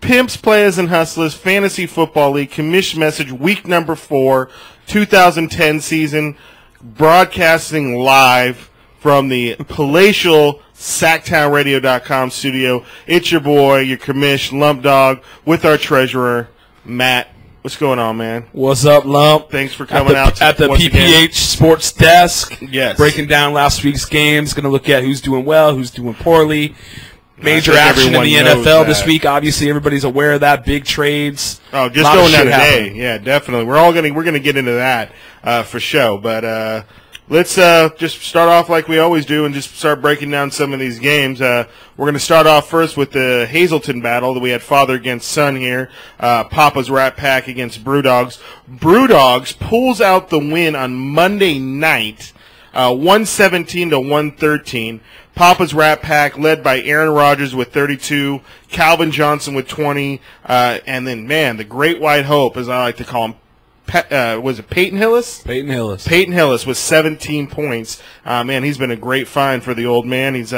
Pimps, Players, and Hustlers Fantasy Football League Commish Message Week Number 4, 2010 season, broadcasting live from the palatial SacktownRadio.com studio. It's your boy, your Commish, Lump Dog, with our treasurer, Matt. What's going on, man? What's up, Lump? Thanks for coming out at the PPH again. Sports Desk. Yes. Breaking down last week's games. Going to look at who's doing well, who's doing poorly. Major action in the NFL this week. Obviously, everybody's aware of that. Big trades. Oh, just going down today. Yeah, definitely. We're gonna get into that for sure. But let's just start off like we always do and just start breaking down some of these games. We're going to start off first with the Hazleton battle that we had father against son here. Papa's Rat Pack against Brewdogs. Brewdogs pulls out the win on Monday night, 117 to 113. Papa's Rat Pack led by Aaron Rodgers with 32, Calvin Johnson with 20, and then, man, the Great White Hope, as I like to call him, was it Peyton Hillis? Peyton Hillis. Peyton Hillis with 17 points. Man, he's been a great find for the old man. He's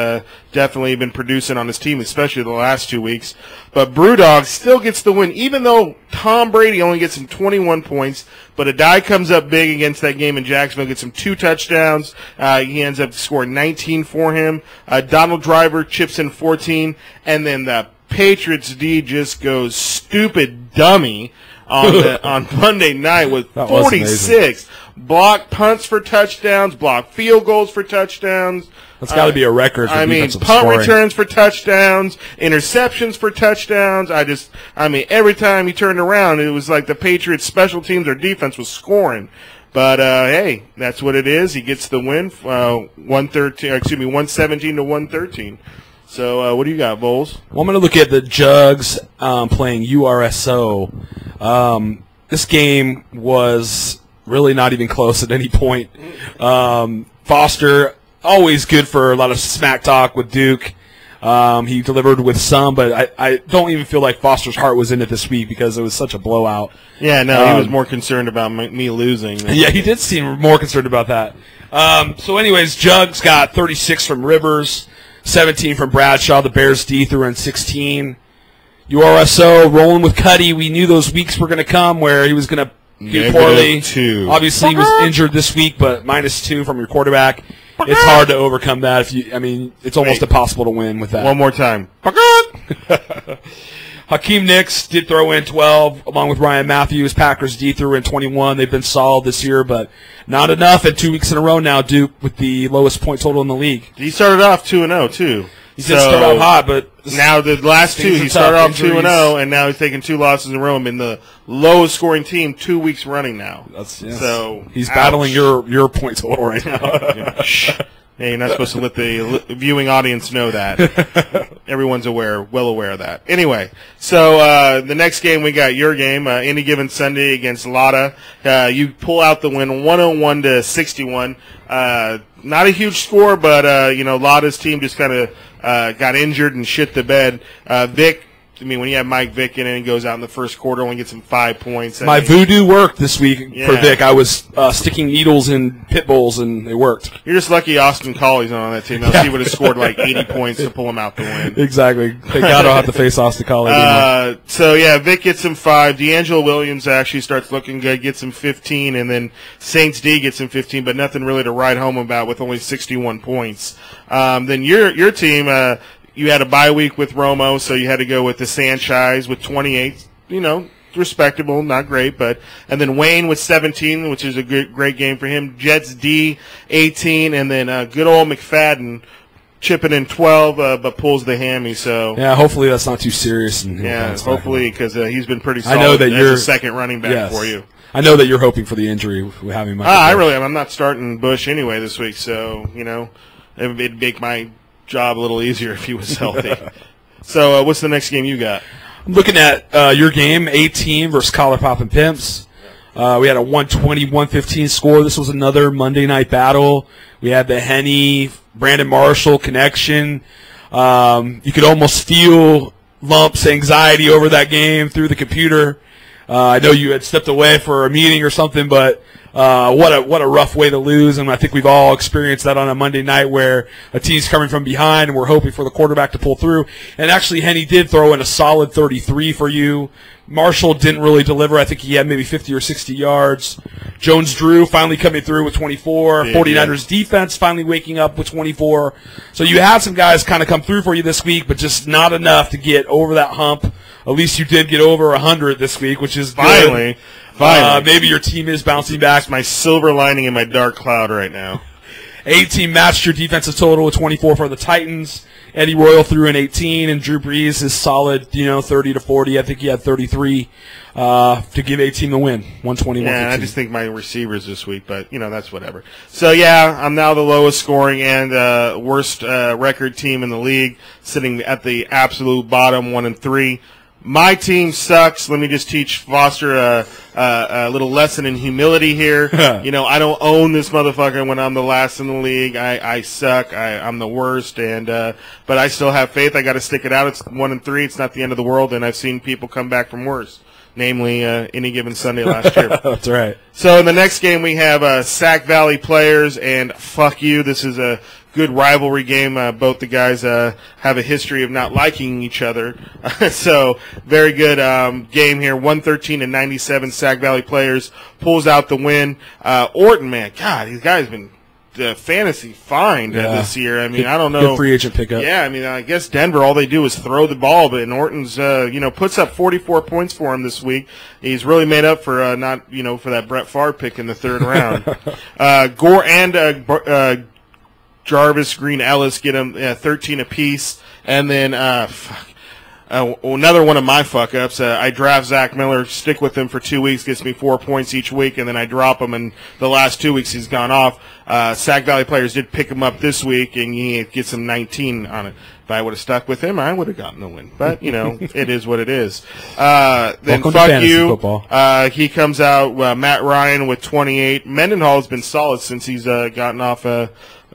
definitely been producing on his team, especially the last 2 weeks. But Brewdog still gets the win, even though Tom Brady only gets him 21 points. But Adai comes up big against that game in Jacksonville, gets him 2 touchdowns. He ends up scoring 19 for him. Donald Driver chips in 14. And then the Patriots D just goes stupid dummy on Monday night with 46 block punts for touchdowns, block field goals for touchdowns. That's got to be a record for defensive punt scoring. Returns for touchdowns, interceptions for touchdowns. Every time he turned around, it was like the Patriots' special teams or defense was scoring. But hey, that's what it is. He gets the win, 117 to 113. So what do you got, Bowles? Well, I'm going to look at the Jugs playing URSO. This game was really not even close at any point. Foster, always good for a lot of smack talk with Duke. He delivered with some, but I don't even feel like Foster's heart was in it this week because it was such a blowout. Yeah, no, he was more concerned about me losing. Yeah, he did seem more concerned about that. So anyways, Jugs got 36 from Rivers, 17 from Bradshaw. The Bears D threw in 16. URSO rolling with Cuddy. We knew those weeks were going to come where he was going to do poorly. -2. Obviously, he was injured this week, but -2 from your quarterback. It's hard to overcome that. It's almost impossible to win with that. One more time. Hakeem Nicks did throw in 12, along with Ryan Matthews. Packers D threw in 21. They've been solid this year, but not enough. And 2 weeks in a row now, Duke with the lowest point total in the league. He started off 2-0 too. He did start out hot, but now the last two, he started off 2-0, and now he's taking 2 losses in a row and been the lowest scoring team 2 weeks running now. So he's battling your point total right now. Hey, you're not supposed to let the viewing audience know that. Everyone's well aware of that. Anyway, so the next game we got your game, Any Given Sunday against Lotta. You pull out the win, 101 to 61. Not a huge score, but Lotta's team just kind of got injured and shit the bed. Vic. When you have Mike Vick in and he goes out in the first quarter, only gets him 5 points. My voodoo worked this week for Vic. I was sticking needles in pit bulls, and it worked. You're just lucky Austin Colley's on that team. He would have scored like 80 points to pull him out the win. Exactly. Thank God I don't have to face Austin Colley anymore. Vic gets him 5. D'Angelo Williams actually starts looking good, gets him 15, and then Saints D gets him 15, but nothing really to write home about with only 61 points. Then your team, you had a bye week with Romo, so you had to go with the Sanchez with 28. Respectable, not great, and then Wayne with 17, which is a great game for him. Jets D 18, and then good old McFadden chipping in 12, but pulls the hammy. So yeah, hopefully that's not too serious. Hopefully because he's been pretty solid. I know that you're a second running back for you. I know that you're hoping for the injury with having Michael. I really am. I'm not starting Bush anyway this week, so it'd make my job a little easier if he was healthy. So what's the next game you got? I'm looking at your game, 18 versus Collar Poppin' Pimps. We had a 120-115 score. This was another Monday night battle. We had the Henny, Brandon Marshall connection. You could almost feel Lump's anxiety over that game through the computer. I know you had stepped away for a meeting or something, but What a rough way to lose, and I think we've all experienced that on a Monday night where a team's coming from behind and we're hoping for the quarterback to pull through. And actually, Henny did throw in a solid 33 for you. Marshall didn't really deliver. I think he had maybe 50 or 60 yards. Jones-Drew finally coming through with 24. 49ers defense finally waking up with 24. So you had some guys kind of come through for you this week, but just not enough to get over that hump. At least you did get over 100 this week, which is good. Finally. Maybe your team is bouncing back. It's my silver lining in my dark cloud right now. 18 matched your defensive total with 24 for the Titans. Eddie Royal threw in 18, and Drew Brees is solid, 30 to 40. I think he had 33 to give 18 the win, 121. Yeah, I just think my receivers this week, but that's whatever. So yeah, I'm now the lowest scoring and worst record team in the league, sitting at the absolute bottom, 1-3. My team sucks. Let me just teach Foster a little lesson in humility here. I don't own this motherfucker when I'm the last in the league. I suck. I'm the worst, but I still have faith. I got to stick it out. It's 1-3. It's not the end of the world, and I've seen people come back from worse. Namely, Any Given Sunday last year. That's right. So in the next game, we have Sac Valley Players and Fuck You. This is a good rivalry game. Both the guys have a history of not liking each other. So very good game here. 113-97. Sac Valley Players pulls out the win. Orton, man, God, these guys have been fantasy find this year. I mean, I don't know. Good free agent pickup. Yeah, I mean, I guess Denver, all they do is throw the ball, but Orton's, puts up 44 points for him this week. He's really made up for for that Brett Favre pick in the third round. Gore and Jarvis Green Ellis get him 13 apiece, and then another one of my fuck-ups, I draft Zach Miller, stick with him for 2 weeks, gets me 4 points each week, and then I drop him, and the last 2 weeks he's gone off. Sac Valley Players did pick him up this week, and he gets him 19 on it. If I would have stuck with him, I would have gotten the win. But, it is what it is. Then Fuck You, he comes out, Matt Ryan with 28. Mendenhall has been solid since he's gotten off the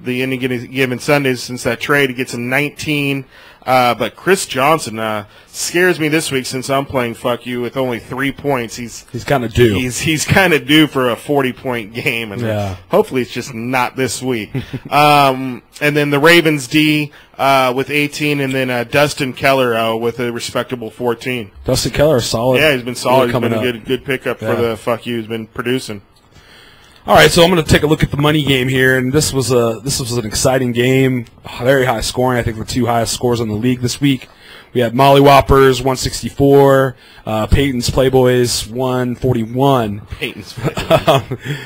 Any Given Sundays since that trade. He gets him 19. But Chris Johnson scares me this week since I'm playing Fuck You with only 3 points. He's kind of due. He's kind of due for a 40-point game, and hopefully it's just not this week. And then the Ravens D with 18, and then Dustin Keller with a respectable 14. Dustin Keller is solid. Yeah, he's been solid. He's been a good pickup for the Fuck You. He's been producing. All right, so I'm going to take a look at the money game here, and this was an exciting game, very high scoring. I think the two highest scores in the league this week. We had Molly Whoppers 164, Peyton's Playboys 141. Peyton's Playboys.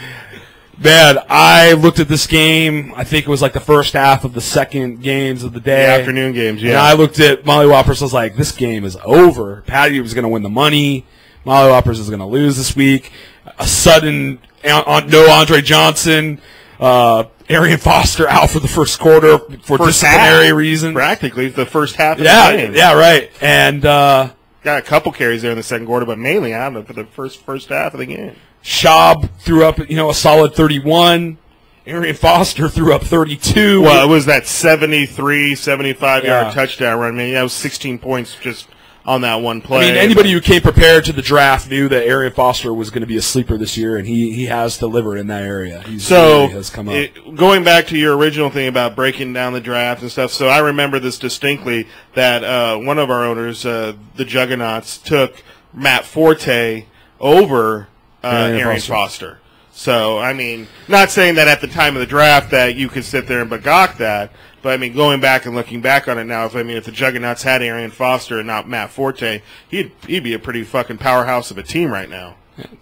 Man, I looked at this game. I think it was like the first half of the second games of the day. The afternoon games, yeah. And I looked at Molly Whoppers. I was like, this game is over. Patty was going to win the money. Molly Whoppers is going to lose this week. A sudden no Andre Johnson. Arian Foster out for the first quarter for disciplinary reasons. Practically the first half of the game. Yeah, right. And got a couple carries there in the second quarter, but mainly out for the first half of the game. Schaub threw up, a solid 31. Arian Foster threw up 32. Well, it was that 73, 75-yard touchdown run. I mean, that was 16 points just on that one play. I mean, anybody who came prepared to the draft knew that Arian Foster was going to be a sleeper this year, and he has delivered in that area. He has come up. Going back to your original thing about breaking down the draft and stuff, so I remember this distinctly, that one of our owners, the Juggernauts, took Matt Forte over Arian Foster. So, I mean, not saying that at the time of the draft that you could sit there and bagawk that, but, I mean, going back and looking back on it now, if the Juggernauts had Arian Foster and not Matt Forte, he'd be a pretty fucking powerhouse of a team right now,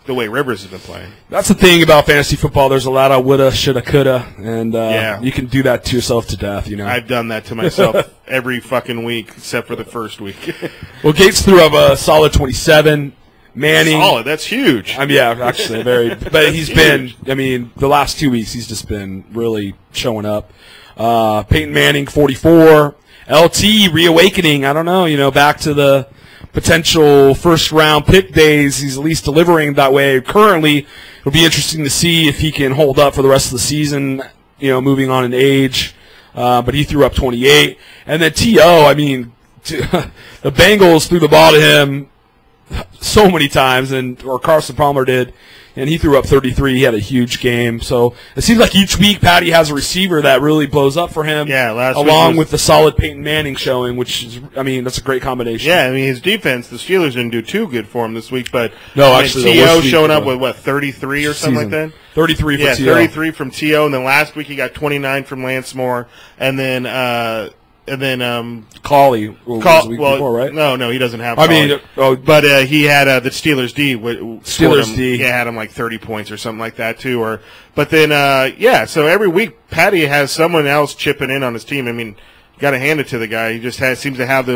the way Rivers has been playing. That's the thing about fantasy football. There's a lot of woulda, shoulda, coulda, and you can do that to yourself to death, I've done that to myself every fucking week except for the first week. Well, Gates threw up a solid 27. Manning. Solid, that's huge. Actually, but he's been, the last 2 weeks, he's just been really showing up. Peyton Manning, 44. LT, reawakening, I don't know, back to the potential first-round pick days. He's at least delivering that way. Currently, it'll be interesting to see if he can hold up for the rest of the season, moving on in age. But he threw up 28. And then T.O., the Bengals threw the ball to him so many times, or Carson Palmer did. and he threw up 33. He had a huge game. So it seems like each week Patty has a receiver that really blows up for him. Yeah, along with the solid Peyton Manning showing, which is, I mean, that's a great combination. Yeah, I mean, his defense, the Steelers didn't do too good for him this week, but no, actually, T.O. showing up with, 33 or something like that? 33 for T.O. 33 from T.O., and then last week he got 29 from Lance Moore, and then Colley was the week before, right? No, he doesn't have Colley. But he had the Steelers D. D. He had him like 30 points or something like that too. But then so every week Patty has someone else chipping in on his team. I mean, got to hand it to the guy. He just seems to have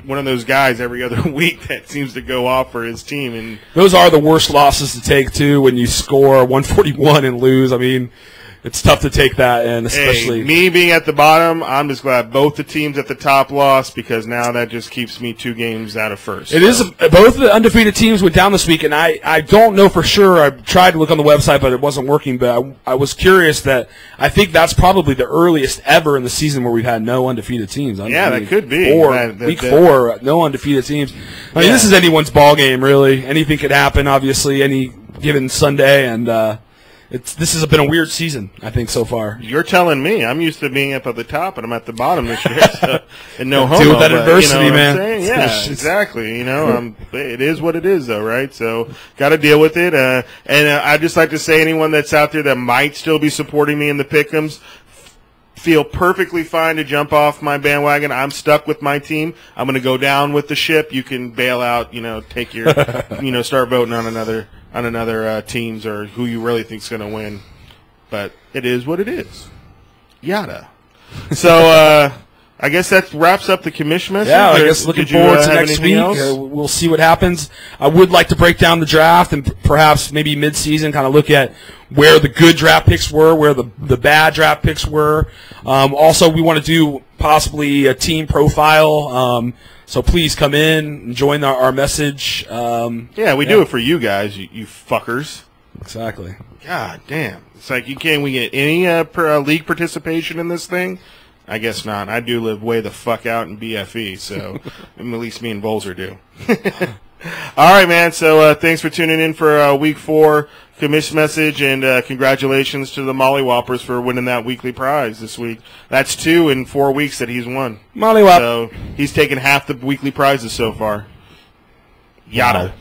one of those guys every other week that seems to go off for his team. And those are the worst losses to take too, when you score 141 and lose. I mean, it's tough to take that, and especially me being at the bottom, I'm just glad both the teams at the top lost, because now that just keeps me 2 games out of first. It is both the undefeated teams went down this week, and I don't know for sure. I tried to look on the website, but it wasn't working. But I was curious that I think that's probably the earliest ever in the season where we've had no undefeated teams. Yeah, that could be. Week 4, no undefeated teams. I mean, this is anyone's ball game, really. Anything could happen, obviously, any given Sunday, and this has been a weird season, I think, so far. You're telling me. I'm used to being up at the top, and I'm at the bottom this year. So, and no homo. Deal with that adversity, you know man. What I'm saying? Yeah, exactly. You know, it is what it is, though, right? So, got to deal with it. And I'd just like to say, anyone that's out there that might still be supporting me in the pick'ems, feel perfectly fine to jump off my bandwagon. I'm stuck with my team. I'm going to go down with the ship. You can bail out. Take your, start voting on another teams or who you really think's going to win. But it is what it is. Yada. So I guess that wraps up the Commish Message. Yeah, I guess looking forward to next week. We'll see what happens. I would like to break down the draft and perhaps maybe mid-season kind of look at where the good draft picks were, where the bad draft picks were. Also, we want to do possibly a team profile. So please come in and join our message. We do it for you guys, you fuckers. Exactly. God damn. It's like, we get any league participation in this thing? I guess not. I do live way the fuck out in BFE, so at least me and Bolzer do. All right, man. So thanks for tuning in for week 4 Commish Message, and congratulations to the Molly Whoppers for winning that weekly prize this week. That's 2 in 4 weeks that he's won. Molly Whop. So he's taken half the weekly prizes so far. Yada.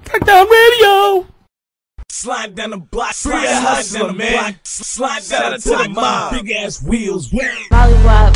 Touchdown Radio. Slide down the block, slide down the block, slide down to the mob, big ass wheels. Molly Wop.